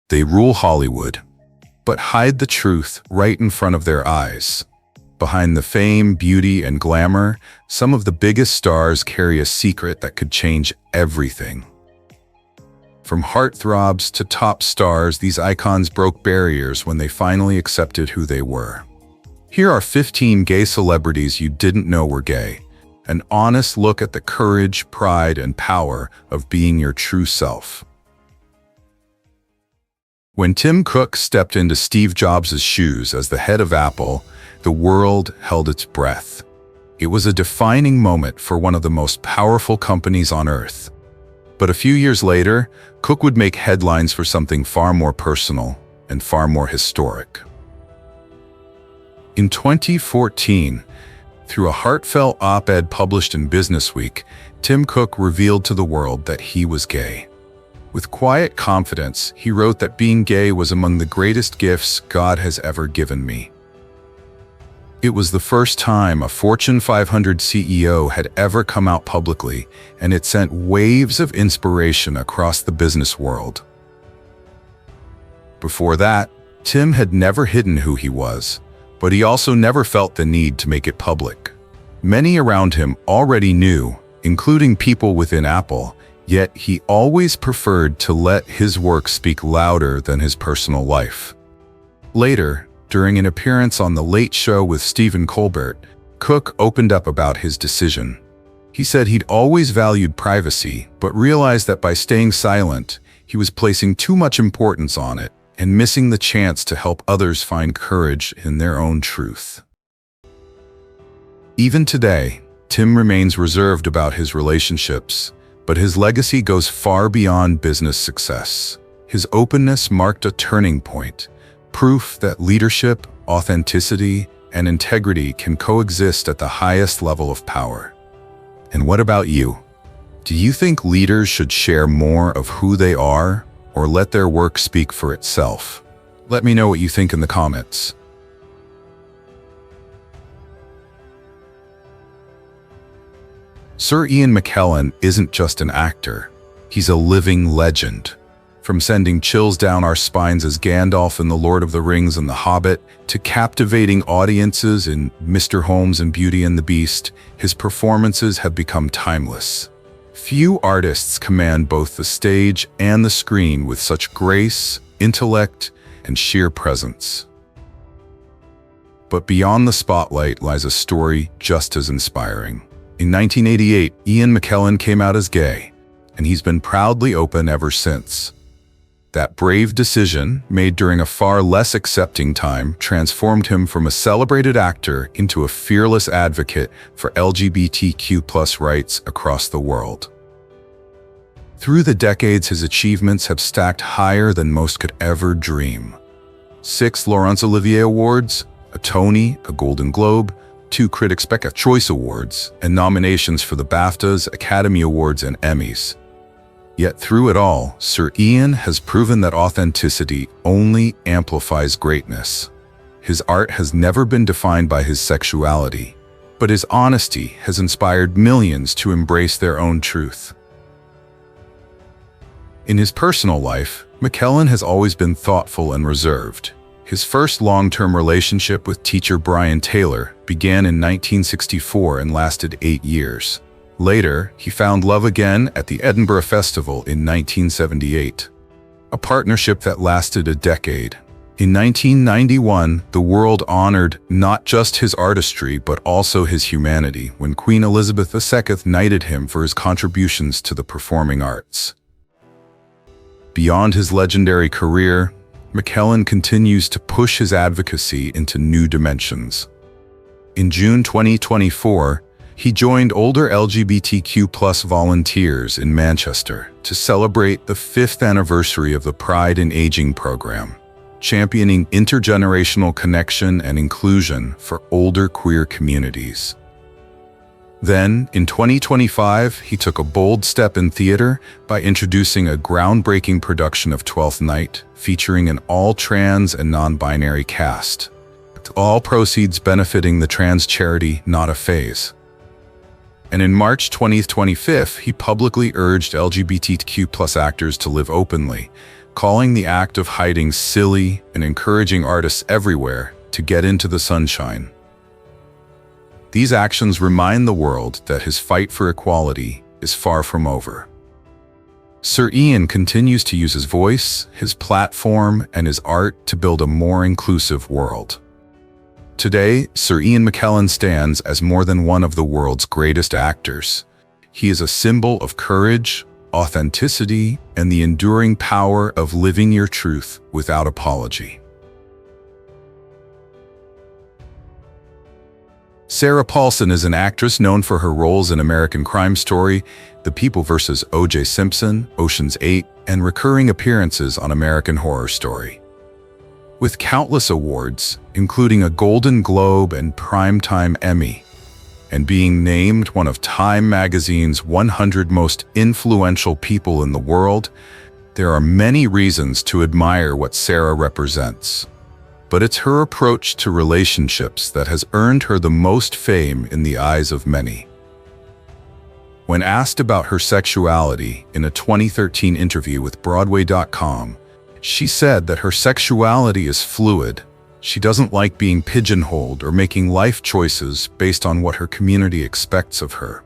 They rule Hollywood, but hide the truth right in front of their eyes. Behind the fame, beauty, and glamour, some of the biggest stars carry a secret that could change everything. From heartthrobs to top stars, these icons broke barriers when they finally accepted who they were. Here are 15 gay celebrities you didn't know were gay. An honest look at the courage, pride, and power of being your true self. When Tim Cook stepped into Steve Jobs' shoes as the head of Apple, the world held its breath. It was a defining moment for one of the most powerful companies on Earth. But a few years later, Cook would make headlines for something far more personal and far more historic. In 2014, through a heartfelt op-ed published in Businessweek, Tim Cook revealed to the world that he was gay. With quiet confidence, he wrote that being gay was among the greatest gifts God has ever given me. It was the first time a Fortune 500 CEO had ever come out publicly, and it sent waves of inspiration across the business world. Before that, Tim had never hidden who he was, but he also never felt the need to make it public. Many around him already knew, including people within Apple, yet he always preferred to let his work speak louder than his personal life. Later, during an appearance on The Late Show with Stephen Colbert, Cook opened up about his decision. He said he'd always valued privacy, but realized that by staying silent, he was placing too much importance on it and missing the chance to help others find courage in their own truth. Even today, Tim remains reserved about his relationships, but his legacy goes far beyond business success. His openness marked a turning point, proof that leadership, authenticity, and integrity can coexist at the highest level of power. And what about you? Do you think leaders should share more of who they are, or let their work speak for itself? Let me know what you think in the comments. Sir Ian McKellen isn't just an actor. He's a living legend. From sending chills down our spines as Gandalf in The Lord of the Rings and The Hobbit, to captivating audiences in Mr. Holmes and Beauty and the Beast, his performances have become timeless. Few artists command both the stage and the screen with such grace, intellect, and sheer presence. But beyond the spotlight lies a story just as inspiring. In 1988, Ian McKellen came out as gay, and he's been proudly open ever since. That brave decision, made during a far less accepting time, transformed him from a celebrated actor into a fearless advocate for LGBTQ+ rights across the world. Through the decades, his achievements have stacked higher than most could ever dream. 6 Laurence Olivier Awards, a Tony, a Golden Globe, 2 Critics' Choice Awards, and nominations for the BAFTAs, Academy Awards, and Emmys. Yet through it all, Sir Ian has proven that authenticity only amplifies greatness. His art has never been defined by his sexuality, but his honesty has inspired millions to embrace their own truth. In his personal life, McKellen has always been thoughtful and reserved. His first long-term relationship with teacher Brian Taylor began in 1964 and lasted 8 years. Later, he found love again at the Edinburgh Festival in 1978, a partnership that lasted a decade. In 1991, the world honored not just his artistry but also his humanity when Queen Elizabeth II knighted him for his contributions to the performing arts. Beyond his legendary career, McKellen continues to push his advocacy into new dimensions. In June 2024, he joined older LGBTQ+ volunteers in Manchester to celebrate the 5th anniversary of the Pride in Aging program, championing intergenerational connection and inclusion for older queer communities. Then, in 2025, he took a bold step in theater by introducing a groundbreaking production of Twelfth Night, featuring an all-trans and non-binary cast, with all proceeds benefiting the trans charity Not a Phase. And in March 2025, he publicly urged LGBTQ+ actors to live openly, calling the act of hiding silly and encouraging artists everywhere to get into the sunshine. These actions remind the world that his fight for equality is far from over. Sir Ian continues to use his voice, his platform, and his art to build a more inclusive world. Today, Sir Ian McKellen stands as more than one of the world's greatest actors. He is a symbol of courage, authenticity, and the enduring power of living your truth without apology. Sarah Paulson is an actress known for her roles in American Crime Story, The People vs. O.J. Simpson, Ocean's 8, and recurring appearances on American Horror Story. With countless awards, including a Golden Globe and Primetime Emmy, and being named one of Time magazine's 100 most influential people in the world, there are many reasons to admire what Sarah represents. But it's her approach to relationships that has earned her the most fame in the eyes of many. When asked about her sexuality in a 2013 interview with Broadway.com, she said that her sexuality is fluid. She doesn't like being pigeonholed or making life choices based on what her community expects of her.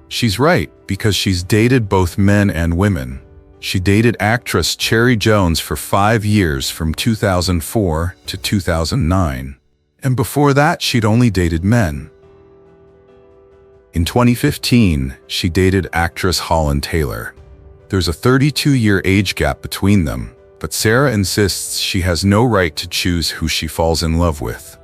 She's right, because she's dated both men and women. She dated actress Cherry Jones for 5 years from 2004 to 2009, and before that she'd only dated men. In 2015, she dated actress Holland Taylor. There's a 32-year age gap between them, but Sarah insists she has no right to choose who she falls in love with.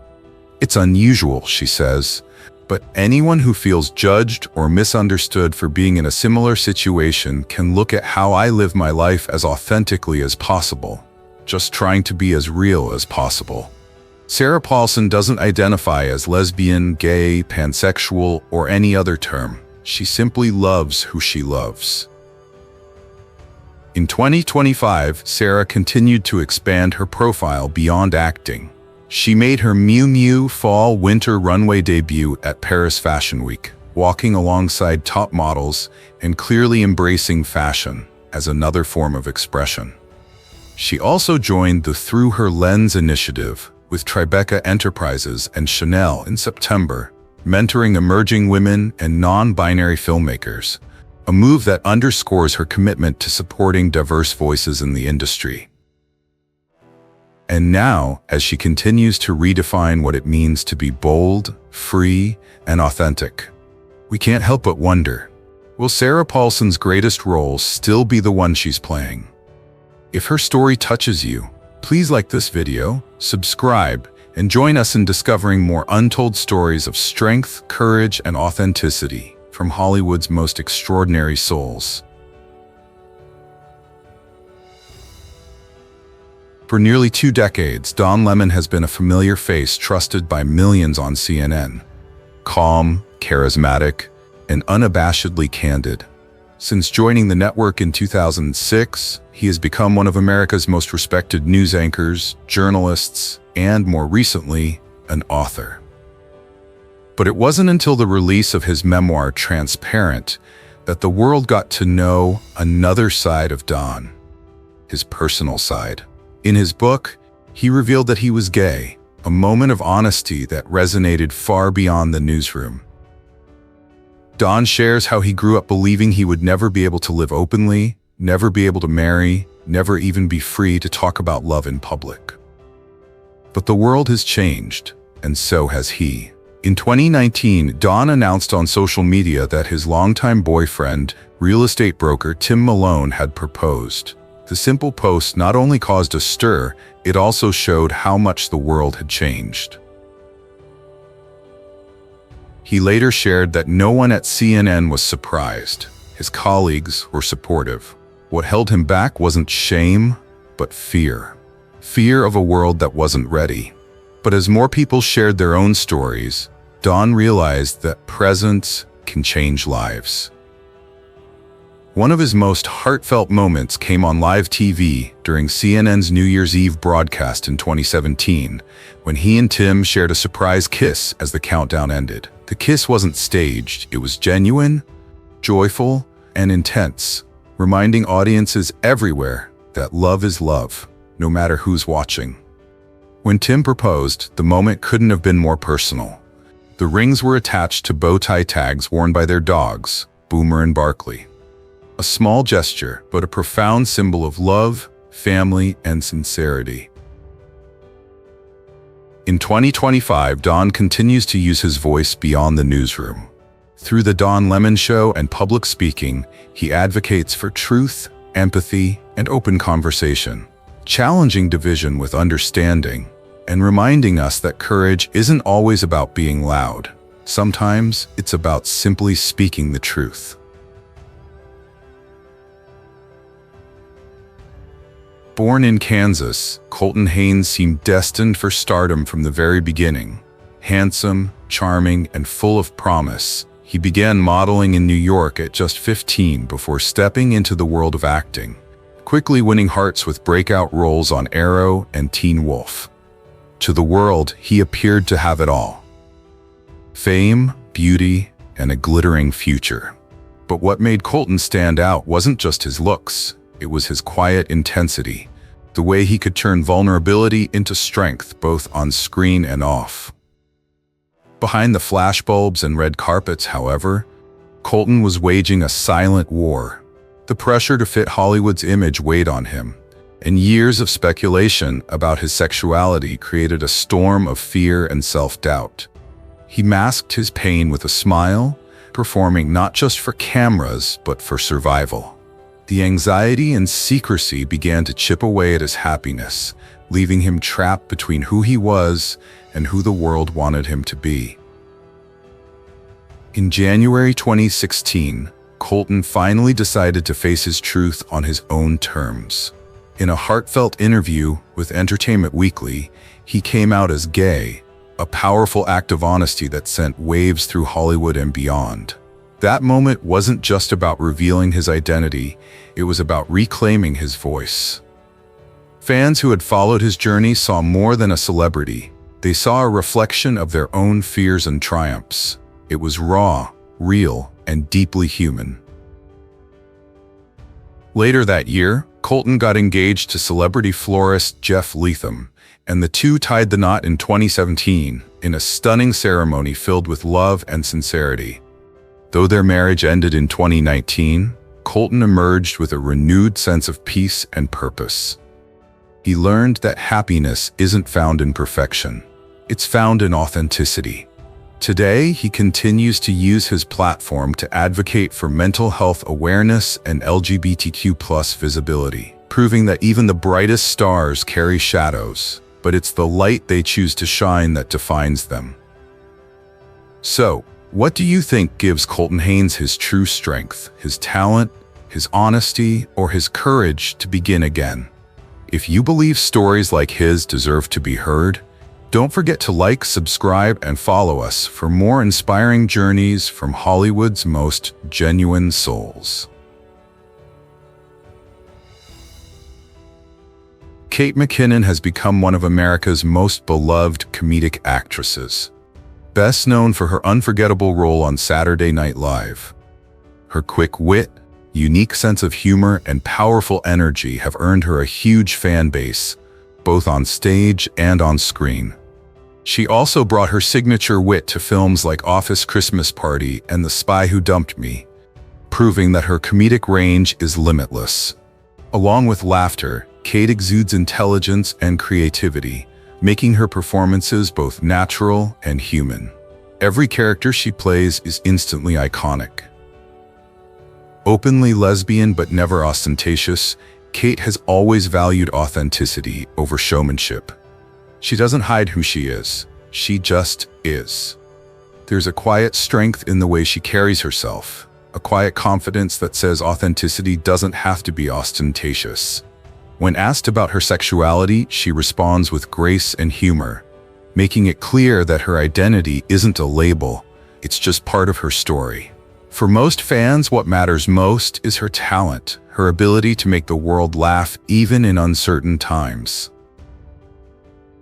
It's unusual, she says, but anyone who feels judged or misunderstood for being in a similar situation can look at how I live my life as authentically as possible, just trying to be as real as possible. Sarah Paulson doesn't identify as lesbian, gay, pansexual, or any other term. She simply loves who she loves. In 2025, Sarah continued to expand her profile beyond acting. She made her Miu Miu Fall/Winter runway debut at Paris Fashion Week, walking alongside top models and clearly embracing fashion as another form of expression. She also joined the Through Her Lens initiative with Tribeca Enterprises and Chanel in September, mentoring emerging women and non-binary filmmakers, a move that underscores her commitment to supporting diverse voices in the industry. And now, as she continues to redefine what it means to be bold, free, and authentic, we can't help but wonder, will Sarah Paulson's greatest role still be the one she's playing? If her story touches you, please like this video, subscribe, and join us in discovering more untold stories of strength, courage, and authenticity from Hollywood's most extraordinary souls. For nearly 2 decades, Don Lemon has been a familiar face trusted by millions on CNN. Calm, charismatic, and unabashedly candid. Since joining the network in 2006, he has become one of America's most respected news anchors, journalists, and more recently, an author. But it wasn't until the release of his memoir, Transparent, that the world got to know another side of Don, his personal side. In his book, he revealed that he was gay, a moment of honesty that resonated far beyond the newsroom. Don shares how he grew up believing he would never be able to live openly, never be able to marry, never even be free to talk about love in public. But the world has changed, and so has he. In 2019, Don announced on social media that his longtime boyfriend, real estate broker Tim Malone, had proposed. The simple post not only caused a stir, it also showed how much the world had changed. He later shared that no one at CNN was surprised. His colleagues were supportive. What held him back wasn't shame, but fear. Fear of a world that wasn't ready. But as more people shared their own stories, Don realized that presence can change lives. One of his most heartfelt moments came on live TV during CNN's New Year's Eve broadcast in 2017, when he and Tim shared a surprise kiss as the countdown ended. The kiss wasn't staged, it was genuine, joyful, and intense, reminding audiences everywhere that love is love, no matter who's watching. When Tim proposed, the moment couldn't have been more personal. The rings were attached to bow tie tags worn by their dogs, Boomer and Barkley. A small gesture, but a profound symbol of love, family, and sincerity. In 2025, Don continues to use his voice beyond the newsroom. Through The Don Lemon Show and public speaking, he advocates for truth, empathy, and open conversation, challenging division with understanding, and reminding us that courage isn't always about being loud. Sometimes it's about simply speaking the truth. Born in Kansas, Colton Haynes seemed destined for stardom from the very beginning. Handsome, charming, and full of promise, he began modeling in New York at just 15 before stepping into the world of acting, quickly winning hearts with breakout roles on Arrow and Teen Wolf. To the world, he appeared to have it all: fame, beauty, and a glittering future. But what made Colton stand out wasn't just his looks. It was his quiet intensity, the way he could turn vulnerability into strength both on screen and off. Behind the flashbulbs and red carpets, however, Colton was waging a silent war. The pressure to fit Hollywood's image weighed on him, and years of speculation about his sexuality created a storm of fear and self-doubt. He masked his pain with a smile, performing not just for cameras, but for survival. The anxiety and secrecy began to chip away at his happiness, leaving him trapped between who he was and who the world wanted him to be. In January 2016, Colton finally decided to face his truth on his own terms. In a heartfelt interview with Entertainment Weekly, he came out as gay, a powerful act of honesty that sent waves through Hollywood and beyond. That moment wasn't just about revealing his identity, it was about reclaiming his voice. Fans who had followed his journey saw more than a celebrity. They saw a reflection of their own fears and triumphs. It was raw, real, and deeply human. Later that year, Colton got engaged to celebrity florist Jeff Leatham, and the two tied the knot in 2017 in a stunning ceremony filled with love and sincerity. Though their marriage ended in 2019, Colton emerged with a renewed sense of peace and purpose. He learned that happiness isn't found in perfection. It's found in authenticity. Today, he continues to use his platform to advocate for mental health awareness and LGBTQ+ visibility, proving that even the brightest stars carry shadows, but it's the light they choose to shine that defines them. So, what do you think gives Colton Haynes his true strength, his talent, his honesty, or his courage to begin again? If you believe stories like his deserve to be heard, don't forget to like, subscribe, and follow us for more inspiring journeys from Hollywood's most genuine souls. Kate McKinnon has become one of America's most beloved comedic actresses. Best known for her unforgettable role on Saturday Night Live. Her quick wit, unique sense of humor, and powerful energy have earned her a huge fan base, both on stage and on screen. She also brought her signature wit to films like Office Christmas Party and The Spy Who Dumped Me, proving that her comedic range is limitless. Along with laughter, Kate exudes intelligence and creativity, making her performances both natural and human. Every character she plays is instantly iconic. Openly lesbian but never ostentatious, Kate has always valued authenticity over showmanship. She doesn't hide who she is. She just is. There's a quiet strength in the way she carries herself, a quiet confidence that says authenticity doesn't have to be ostentatious. When asked about her sexuality, she responds with grace and humor, making it clear that her identity isn't a label, it's just part of her story. For most fans, what matters most is her talent, her ability to make the world laugh even in uncertain times.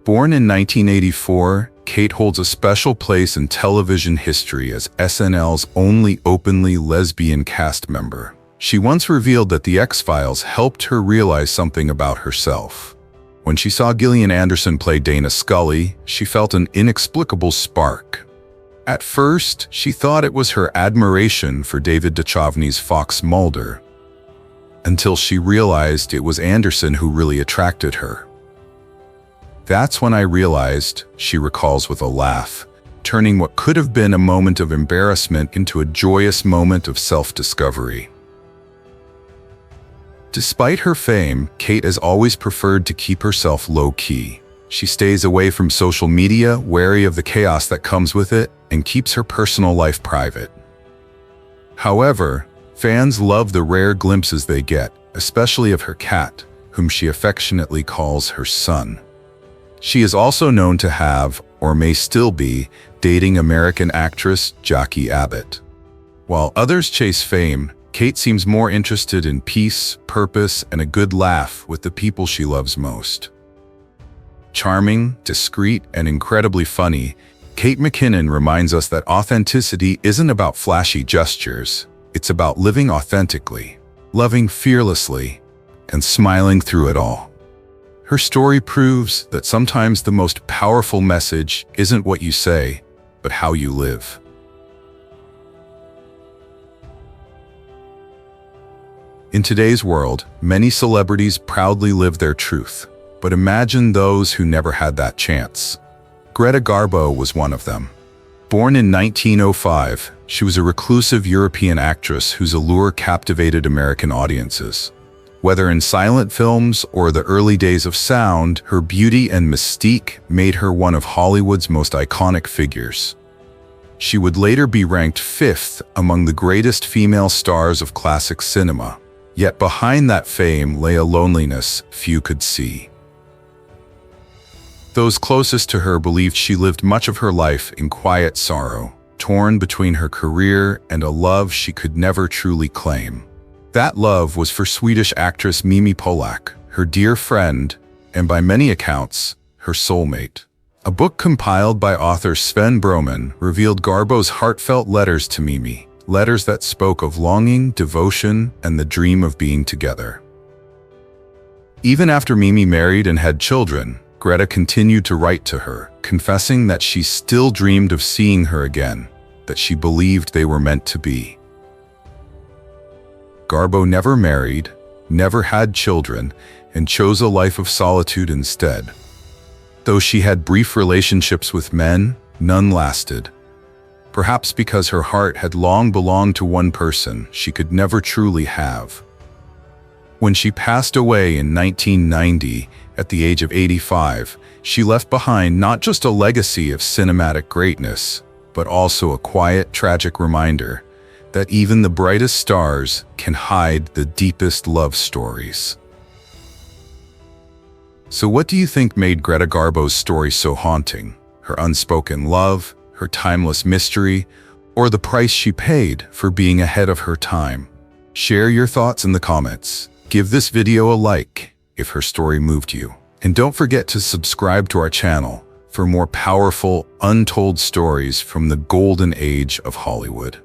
Born in 1984, Kate holds a special place in television history as SNL's only openly lesbian cast member. She once revealed that the X-Files helped her realize something about herself. When she saw Gillian Anderson play Dana Scully, she felt an inexplicable spark. At first, she thought it was her admiration for David Duchovny's Fox Mulder, until she realized it was Anderson who really attracted her. That's when I realized, she recalls with a laugh, turning what could have been a moment of embarrassment into a joyous moment of self-discovery. Despite her fame, Kate has always preferred to keep herself low-key. She stays away from social media, wary of the chaos that comes with it, and keeps her personal life private. However, fans love the rare glimpses they get, especially of her cat, whom she affectionately calls her son. She is also known to have, or may still be, dating American actress Jackie Abbott. While others chase fame, Kate seems more interested in peace, purpose, and a good laugh with the people she loves most. Charming, discreet, and incredibly funny, Kate McKinnon reminds us that authenticity isn't about flashy gestures. It's about living authentically, loving fearlessly, and smiling through it all. Her story proves that sometimes the most powerful message isn't what you say, but how you live. In today's world, many celebrities proudly live their truth, but imagine those who never had that chance. Greta Garbo was one of them. Born in 1905, she was a reclusive European actress whose allure captivated American audiences. Whether in silent films or the early days of sound, her beauty and mystique made her one of Hollywood's most iconic figures. She would later be ranked 5th among the greatest female stars of classic cinema. Yet behind that fame lay a loneliness few could see. Those closest to her believed she lived much of her life in quiet sorrow, torn between her career and a love she could never truly claim. That love was for Swedish actress Mimi Polak, her dear friend, and by many accounts, her soulmate. A book compiled by author Sven Broman revealed Garbo's heartfelt letters to Mimi, letters that spoke of longing, devotion, and the dream of being together. Even after Mimi married and had children, Greta continued to write to her, confessing that she still dreamed of seeing her again, that she believed they were meant to be. Garbo never married, never had children, and chose a life of solitude instead. Though she had brief relationships with men, none lasted. Perhaps because her heart had long belonged to one person she could never truly have. When she passed away in 1990, at the age of 85, she left behind not just a legacy of cinematic greatness, but also a quiet, tragic reminder that even the brightest stars can hide the deepest love stories. So what do you think made Greta Garbo's story so haunting? Her unspoken love, her timeless mystery, or the price she paid for being ahead of her time? Share your thoughts in the comments. Give this video a like if her story moved you. And don't forget to subscribe to our channel for more powerful, untold stories from the golden age of Hollywood.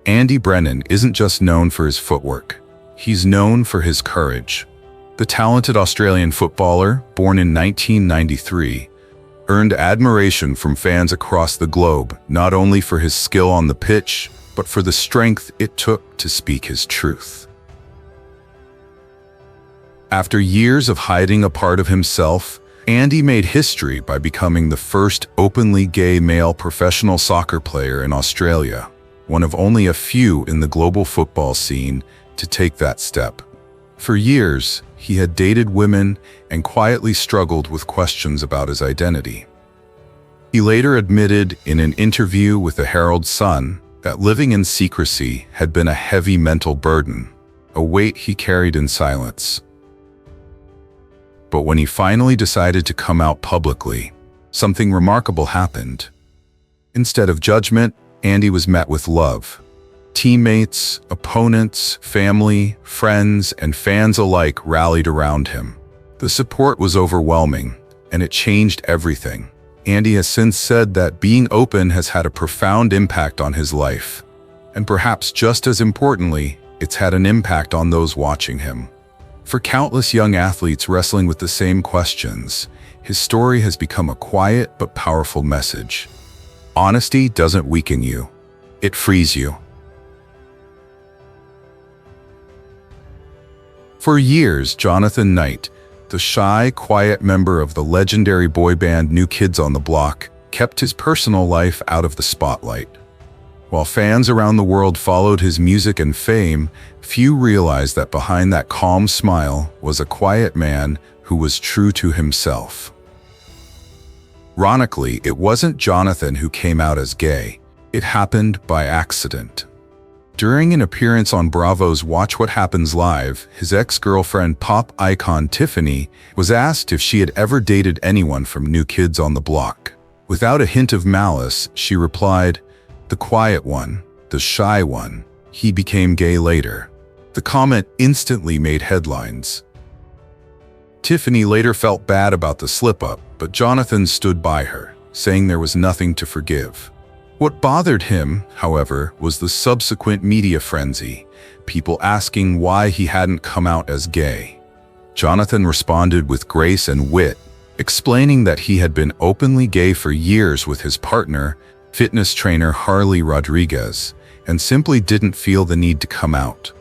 Andy Brennan isn't just known for his footwork. He's known for his courage. The talented Australian footballer, born in 1993, earned admiration from fans across the globe, not only for his skill on the pitch, but for the strength it took to speak his truth. After years of hiding a part of himself, Andy made history by becoming the first openly gay male professional soccer player in Australia, one of only a few in the global football scene to take that step. For years, he had dated women and quietly struggled with questions about his identity. He later admitted in an interview with the Herald Sun that living in secrecy had been a heavy mental burden, a weight he carried in silence. But when he finally decided to come out publicly, something remarkable happened. Instead of judgment, Andy was met with love. Teammates, opponents, family, friends, and fans alike rallied around him. The support was overwhelming, and it changed everything. Andy has since said that being open has had a profound impact on his life. And perhaps just as importantly, it's had an impact on those watching him. For countless young athletes wrestling with the same questions, his story has become a quiet but powerful message. Honesty doesn't weaken you, it frees you. For years, Jonathan Knight, the shy, quiet member of the legendary boy band New Kids on the Block, kept his personal life out of the spotlight. While fans around the world followed his music and fame, few realized that behind that calm smile was a quiet man who was true to himself. Ironically, it wasn't Jonathan who came out as gay. It happened by accident. During an appearance on Bravo's Watch What Happens Live, his ex-girlfriend pop icon Tiffany was asked if she had ever dated anyone from New Kids on the Block. Without a hint of malice, she replied, "The quiet one, the shy one. He became gay later." The comment instantly made headlines. Tiffany later felt bad about the slip-up, but Jonathan stood by her, saying there was nothing to forgive. What bothered him, however, was the subsequent media frenzy, people asking why he hadn't come out as gay. Jonathan responded with grace and wit, explaining that he had been openly gay for years with his partner, fitness trainer Harley Rodriguez, and simply didn't feel the need to come out.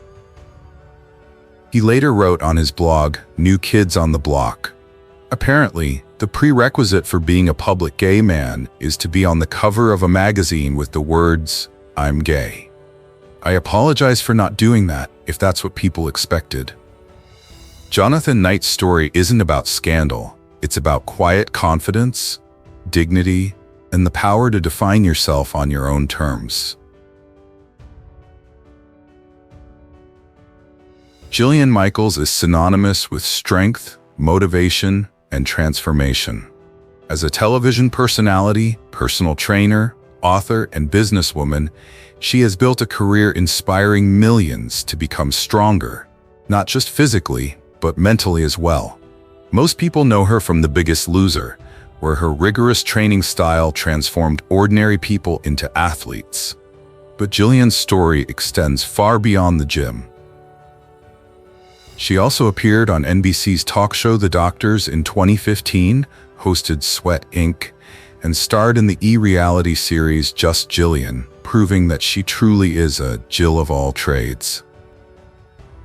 He later wrote on his blog, New Kids on the Block, "Apparently, the prerequisite for being a public gay man is to be on the cover of a magazine with the words, 'I'm gay.' I apologize for not doing that, if that's what people expected." Jonathan Knight's story isn't about scandal. It's about quiet confidence, dignity, and the power to define yourself on your own terms. Jillian Michaels is synonymous with strength, motivation, and transformation. As a television personality, personal trainer, author, and businesswoman, she has built a career inspiring millions to become stronger, not just physically, but mentally as well. Most people know her from The Biggest Loser, where her rigorous training style transformed ordinary people into athletes. But Jillian's story extends far beyond the gym. She also appeared on NBC's talk show The Doctors in 2015, hosted Sweat Inc., and starred in the e-reality series Just Jillian, proving that she truly is a Jill of all trades.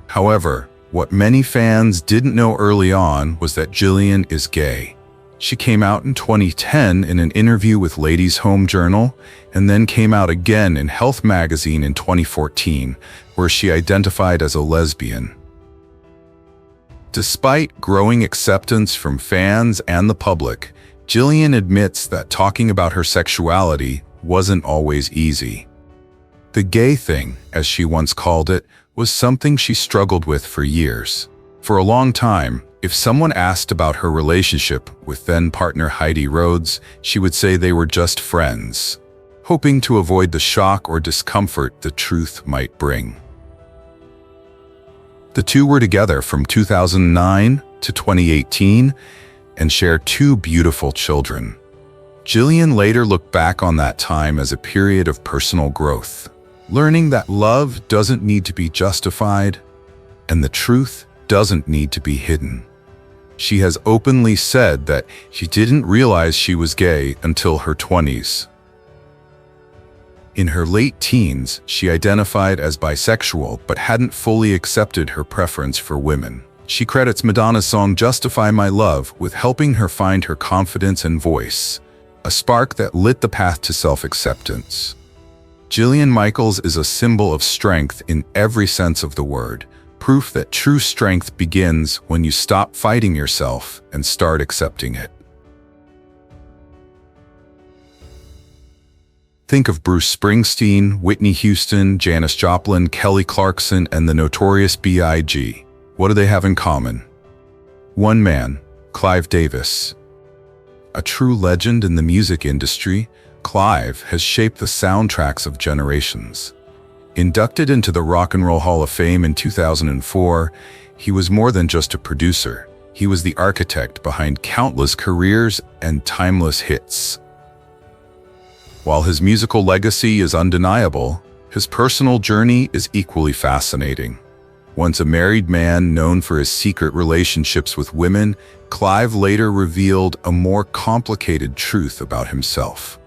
However, what many fans didn't know early on was that Jillian is gay. She came out in 2010 in an interview with Ladies' Home Journal, and then came out again in Health magazine in 2014, where she identified as a lesbian. Despite growing acceptance from fans and the public, Jillian admits that talking about her sexuality wasn't always easy. The gay thing, as she once called it, was something she struggled with for years. For a long time, if someone asked about her relationship with then-partner Heidi Rhodes, she would say they were just friends, hoping to avoid the shock or discomfort the truth might bring. The two were together from 2009 to 2018 and shared two beautiful children. Jillian later looked back on that time as a period of personal growth, learning that love doesn't need to be justified and the truth doesn't need to be hidden. She has openly said that she didn't realize she was gay until her 20s. In her late teens, she identified as bisexual but hadn't fully accepted her preference for women. She credits Madonna's song Justify My Love with helping her find her confidence and voice, a spark that lit the path to self-acceptance. Jillian Michaels is a symbol of strength in every sense of the word, proof that true strength begins when you stop fighting yourself and start accepting it. Think of Bruce Springsteen, Whitney Houston, Janis Joplin, Kelly Clarkson, and the Notorious B.I.G. What do they have in common? One man, Clive Davis. A true legend in the music industry, Clive has shaped the soundtracks of generations. Inducted into the Rock and Roll Hall of Fame in 2004, he was more than just a producer. he was the architect behind countless careers and timeless hits. While his musical legacy is undeniable, his personal journey is equally fascinating. Once a married man known for his secret relationships with women, Clive later revealed a more complicated truth about himself.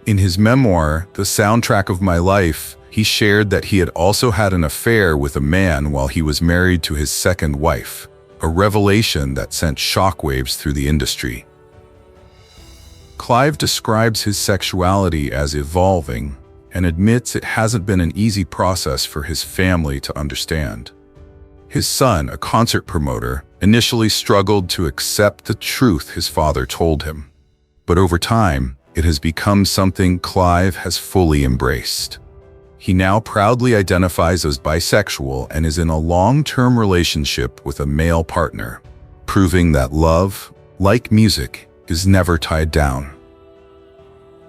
In his memoir, The Soundtrack of My Life, he shared that he had also had an affair with a man while he was married to his second wife, a revelation that sent shockwaves through the industry. Clive describes his sexuality as evolving and admits it hasn't been an easy process for his family to understand. His son, a concert promoter, initially struggled to accept the truth his father told him. But over time, it has become something Clive has fully embraced. He now proudly identifies as bisexual and is in a long-term relationship with a male partner, proving that love, like music, is never tied down.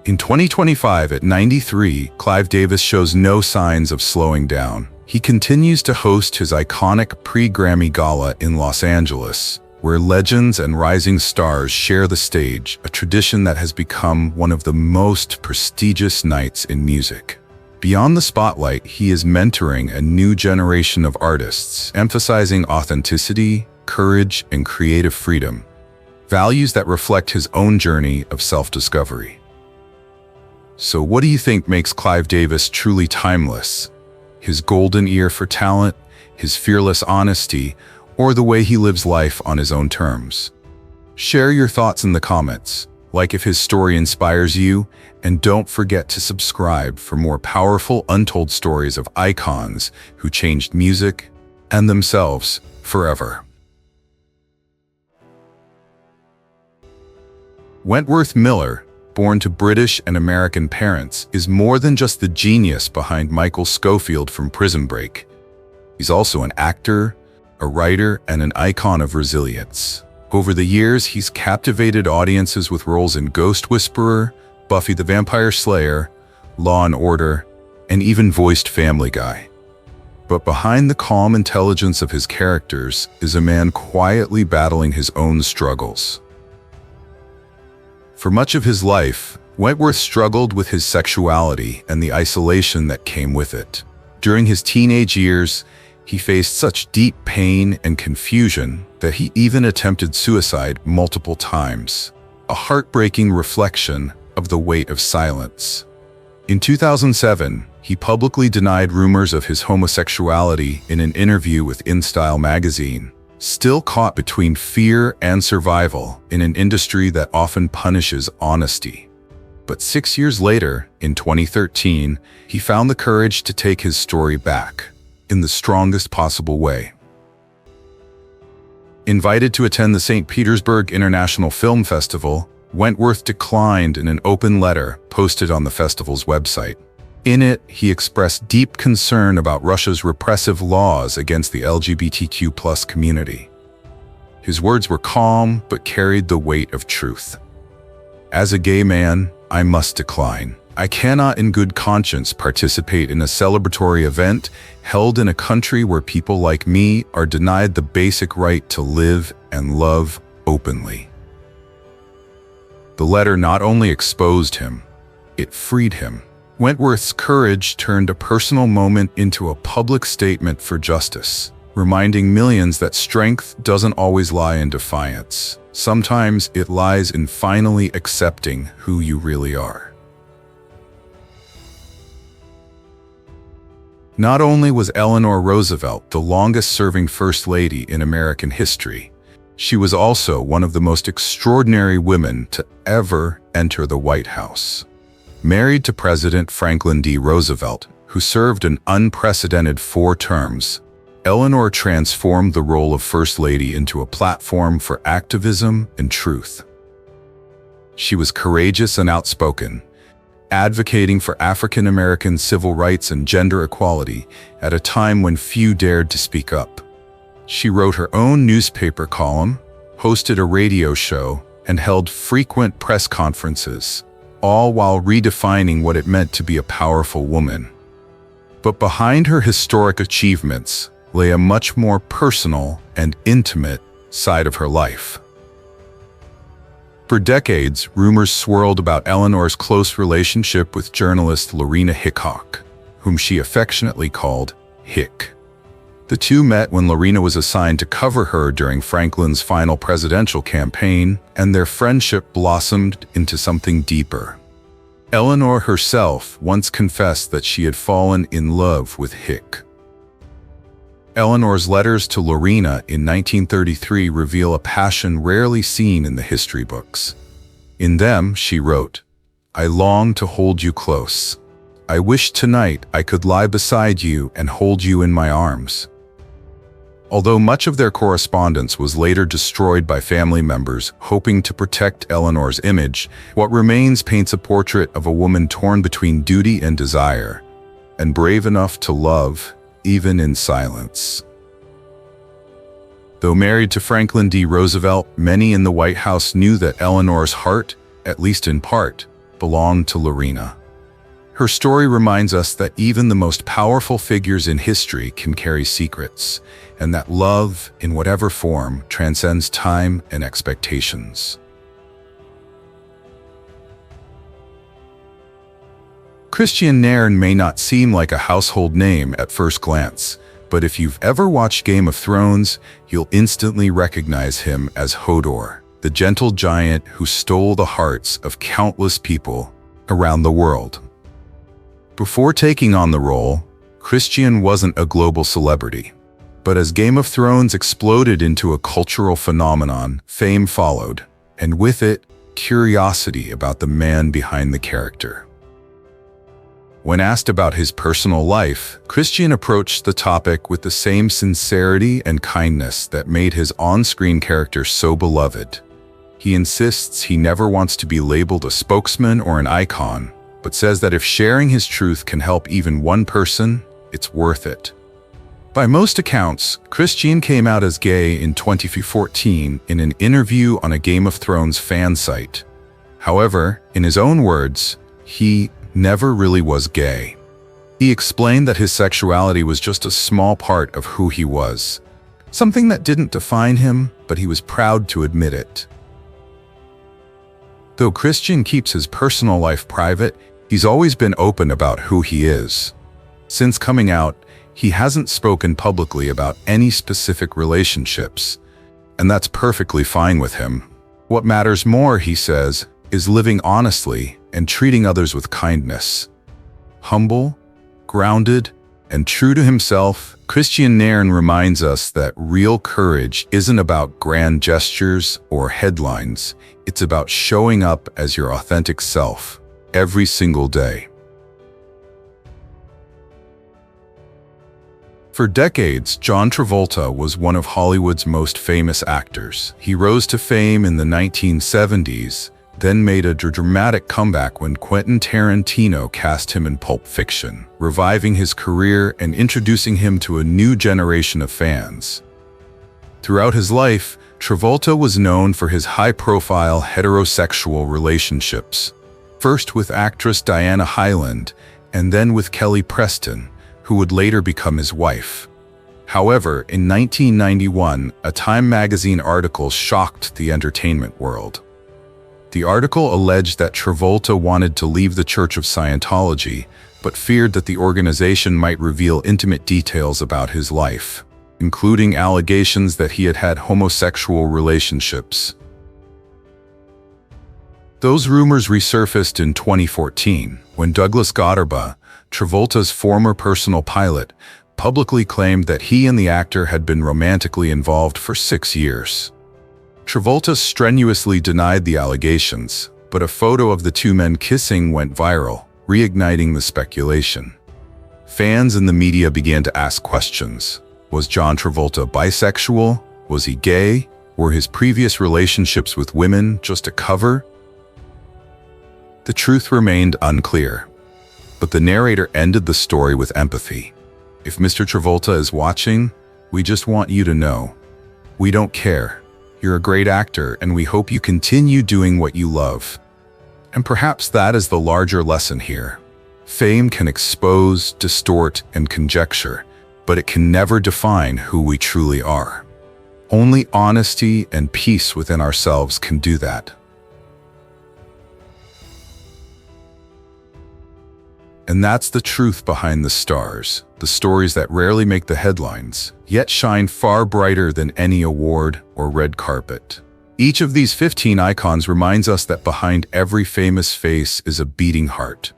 In 2025, at 93, Clive Davis shows no signs of slowing down. He continues to host his iconic pre-Grammy Gala in Los Angeles, where legends and rising stars share the stage, a tradition that has become one of the most prestigious nights in music. Beyond the spotlight, he is mentoring a new generation of artists, emphasizing authenticity, courage, and creative freedom, values that reflect his own journey of self-discovery. So what do you think makes Clive Davis truly timeless? His golden ear for talent, his fearless honesty, or the way he lives life on his own terms? Share your thoughts in the comments, like if his story inspires you, and don't forget to subscribe for more powerful untold stories of icons who changed music and themselves forever. Wentworth Miller, born to British and American parents, is more than just the genius behind Michael Scofield from Prison Break. He's also an actor, a writer, and an icon of resilience. Over the years, he's captivated audiences with roles in Ghost Whisperer, Buffy the Vampire Slayer, Law & Order, and even voiced Family Guy. But behind the calm intelligence of his characters is a man quietly battling his own struggles. For much of his life, Wentworth struggled with his sexuality and the isolation that came with it. During his teenage years, he faced such deep pain and confusion that he even attempted suicide multiple times, a heartbreaking reflection of the weight of silence. In 2007, he publicly denied rumors of his homosexuality in an interview with InStyle magazine, still caught between fear and survival in an industry that often punishes honesty. But 6 years later, in 2013, he found the courage to take his story back, in the strongest possible way. Invited to attend the St. Petersburg International Film Festival, Wentworth declined in an open letter posted on the festival's website. In it, he expressed deep concern about Russia's repressive laws against the LGBTQ+ community. His words were calm but carried the weight of truth. "As a gay man, I must decline. I cannot in good conscience participate in a celebratory event held in a country where people like me are denied the basic right to live and love openly." The letter not only exposed him, it freed him. Wentworth's courage turned a personal moment into a public statement for justice, reminding millions that strength doesn't always lie in defiance. Sometimes it lies in finally accepting who you really are. Not only was Eleanor Roosevelt the longest-serving First Lady in American history, she was also one of the most extraordinary women to ever enter the White House. Married to President Franklin D. Roosevelt, who served an unprecedented 4 terms, Eleanor transformed the role of First Lady into a platform for activism and truth. She was courageous and outspoken, advocating for African American civil rights and gender equality at a time when few dared to speak up. She wrote her own newspaper column, hosted a radio show, and held frequent press conferences, all while redefining what it meant to be a powerful woman. But behind her historic achievements lay a much more personal and intimate side of her life. For decades, rumors swirled about Eleanor's close relationship with journalist Lorena Hickok, whom she affectionately called Hick. The two met when Lorena was assigned to cover her during Franklin's final presidential campaign, and their friendship blossomed into something deeper. Eleanor herself once confessed that she had fallen in love with Hick. Eleanor's letters to Lorena in 1933 reveal a passion rarely seen in the history books. In them, she wrote, "I long to hold you close. I wish tonight I could lie beside you and hold you in my arms." Although much of their correspondence was later destroyed by family members hoping to protect Eleanor's image, what remains paints a portrait of a woman torn between duty and desire, and brave enough to love, even in silence. Though married to Franklin D. Roosevelt, many in the White House knew that Eleanor's heart, at least in part, belonged to Lorena. Her story reminds us that even the most powerful figures in history can carry secrets, and that love, in whatever form, transcends time and expectations. Kristian Nairn may not seem like a household name at first glance, but if you've ever watched Game of Thrones, you'll instantly recognize him as Hodor, the gentle giant who stole the hearts of countless people around the world. Before taking on the role, Kristian wasn't a global celebrity. But as Game of Thrones exploded into a cultural phenomenon, fame followed, and with it, curiosity about the man behind the character. When asked about his personal life, Kristian approached the topic with the same sincerity and kindness that made his on-screen character so beloved. He insists he never wants to be labeled a spokesman or an icon, but says that if sharing his truth can help even one person, it's worth it. By most accounts, Kristian came out as gay in 2014 in an interview on a Game of Thrones fan site. However, in his own words, he never really was gay. He explained that his sexuality was just a small part of who he was, something that didn't define him, but he was proud to admit it. Though Kristian keeps his personal life private, he's always been open about who he is. Since coming out, he hasn't spoken publicly about any specific relationships, and that's perfectly fine with him. What matters more, he says, is living honestly and treating others with kindness. Humble, grounded, and true to himself, Kristian Nairn reminds us that real courage isn't about grand gestures or headlines. It's about showing up as your authentic self every single day. For decades, John Travolta was one of Hollywood's most famous actors. He rose to fame in the 1970s, then made a dramatic comeback when Quentin Tarantino cast him in Pulp Fiction, reviving his career and introducing him to a new generation of fans. Throughout his life, Travolta was known for his high-profile heterosexual relationships, first with actress Diana Hyland and then with Kelly Preston, who would later become his wife. However, in 1991, a Time magazine article shocked the entertainment world. The article alleged that Travolta wanted to leave the Church of Scientology, but feared that the organization might reveal intimate details about his life, including allegations that he had had homosexual relationships. Those rumors resurfaced in 2014, when Douglas Gotterba, Travolta's former personal pilot, publicly claimed that he and the actor had been romantically involved for 6 years. Travolta strenuously denied the allegations, but a photo of the two men kissing went viral, reigniting the speculation. Fans and the media began to ask questions. Was John Travolta bisexual? Was he gay? Were his previous relationships with women just a cover? The truth remained unclear, but the narrator ended the story with empathy. If Mr. Travolta is watching, we just want you to know, we don't care. You're a great actor, and we hope you continue doing what you love. And perhaps that is the larger lesson here. Fame can expose, distort, and conjecture, but it can never define who we truly are. Only honesty and peace within ourselves can do that. And that's the truth behind the stars, the stories that rarely make the headlines, yet shine far brighter than any award or red carpet. Each of these 15 icons reminds us that behind every famous face is a beating heart,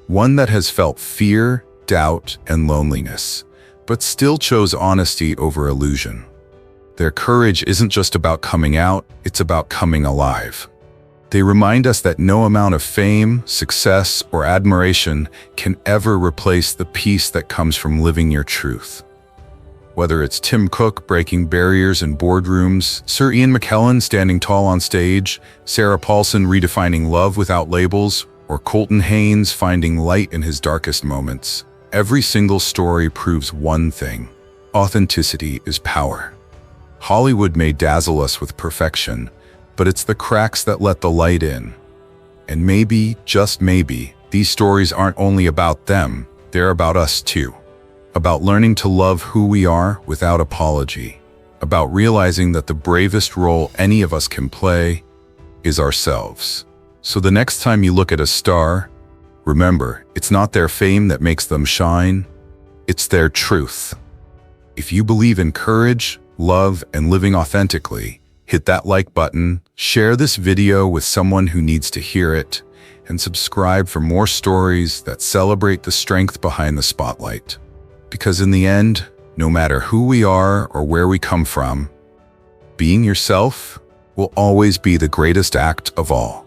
one that has felt fear, doubt, and loneliness, but still chose honesty over illusion. Their courage isn't just about coming out, it's about coming alive. They remind us that no amount of fame, success, or admiration can ever replace the peace that comes from living your truth. Whether it's Tim Cook breaking barriers in boardrooms, Sir Ian McKellen standing tall on stage, Sarah Paulson redefining love without labels, or Colton Haynes finding light in his darkest moments, every single story proves one thing: authenticity is power. Hollywood may dazzle us with perfection, but it's the cracks that let the light in. And maybe, just maybe, these stories aren't only about them, they're about us too. About learning to love who we are without apology. About realizing that the bravest role any of us can play is ourselves. So the next time you look at a star, remember, it's not their fame that makes them shine, it's their truth. If you believe in courage, love, and living authentically, hit that like button, share this video with someone who needs to hear it, and subscribe for more stories that celebrate the strength behind the spotlight. Because in the end, no matter who we are or where we come from, being yourself will always be the greatest act of all.